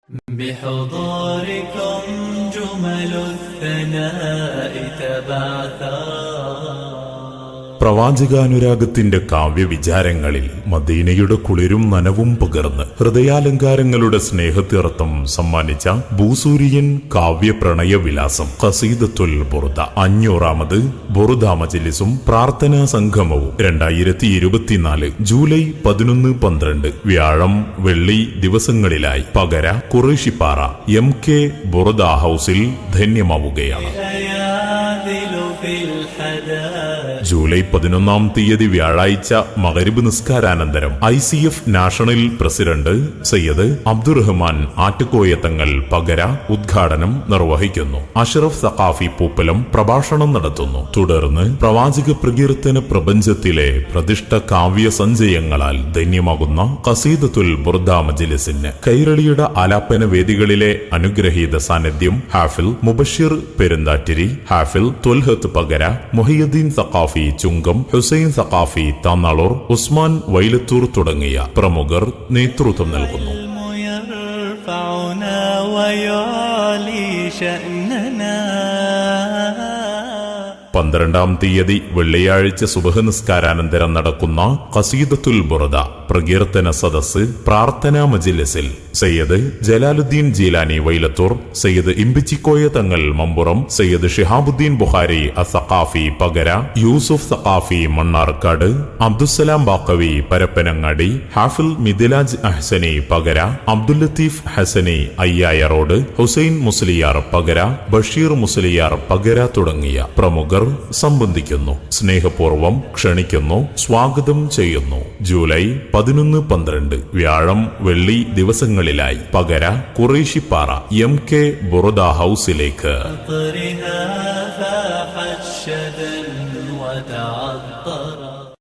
بحضوركم جمل الثناء تبعثر. പ്രവാചകാനുരാഗത്തിന്റെ കാവ്യവിചാരങ്ങളിൽ മദീനയുടെ കുളിരും നനവും പകർന്ന് ഹൃദയാലങ്കാരങ്ങളുടെ സ്നേഹത്തീർത്ഥം സമ്മാനിച്ച ഭൂസൂര്യൻ കാവ്യപ്രണയ വിലാസം ഖസീദത്തുൽ ബുർദ 500ാമത് ബുർദ മജ്‌ലിസും പ്രാർത്ഥനാ സംഗമവും 2024 ജൂലൈ 11-12 വ്യാഴം വെള്ളി ദിവസങ്ങളിലായി പകര ഖുറൈശിപ്പാറ MK ബുർദ ഹൗസിൽ ധന്യമാവുകയാണ്. ജൂലൈ 11-ാം തീയതി വ്യാഴാഴ്ച മഗ്‌രിബ് നിസ്കാരാനന്തരം ICF national president Sayyid Abdurahman Attakoya Thangal പകര ഉദ്ഘാടനം നിർവഹിക്കുന്നു. അഷ്റഫ് സഖാഫി പൂപ്പലം പ്രഭാഷണം നടത്തുന്നു. തുടർന്ന് പ്രവാചക പ്രകീർത്തന പ്രപഞ്ചത്തിലെ പ്രതിഷ്ഠ കാവ്യ സഞ്ചയങ്ങളാൽ ധന്യമാകുന്ന ഖസീദത്തുൽ ബുർദ മജ്‌ലിസിന് കൈരളിയുടെ ആലാപന വേദികളിലെ അനുഗ്രഹീത സാന്നിധ്യം ഹാഫിൽ മുബഷിർ പെരുന്താറ്റിരി, ഹാഫിൽ ത്വൽഹത്ത് പകര, മുഹിയുദ്ദീൻ സഖാഫി ചുങ്കം, ഹുസൈൻ സഖാഫി താന്നാളൂർ, ഉസ്മാൻ വൈലത്തൂർ തുടങ്ങിയ പ്രമുഖർ നേതൃത്വം നൽകുന്നു. 12-ാം തീയതി വെള്ളിയാഴ്ച സുബ്ഹ് നിസ്കാരാനന്തരം നടക്കുന്ന ഖസീദത്തുൽ ബുർദ പ്രകീർത്തന സദസ് പ്രാർത്ഥനാ മജ്‌ലിസിൽ സയ്യിദ് ജലാലുദ്ദീൻ ജീലാനി വൈലത്തൂർ, സയ്യിദ് ഇമ്പിച്ചിക്കോയ തങ്ങൾ മമ്പുറം, സയ്യിദ് ഷിഹാബുദ്ദീൻ ബുഖാരി അസഖാഫി പകര, യൂസുഫ് സഖാഫി മണ്ണാർക്കാട്, അബ്ദുസ്സലാം ബാക്കവി പരപ്പനങ്ങാടി, ഹാഫിൽ മിദിലാജ് അഹ്സനി പകര, അബ്ദുൽ ലത്തീഫ് ഹസനി അയ്യായറോഡ്, ഹുസൈൻ മുസ്ലിയാർ പകര, ബഷീർ മുസ്ലിയാർ പകര തുടങ്ങിയ പ്രമുഖർ സംബന്ധിക്കുന്നു. സ്നേഹപൂർവം ക്ഷണിക്കുന്നു, സ്വാഗതം ചെയ്യുന്നു. ജൂലൈ 11-12 വ്യാഴം വെള്ളി ദിവസങ്ങളിലായി പകര ഖുറൈശിപ്പാറ MK ബുർദ ഹൗസിലേക്ക്.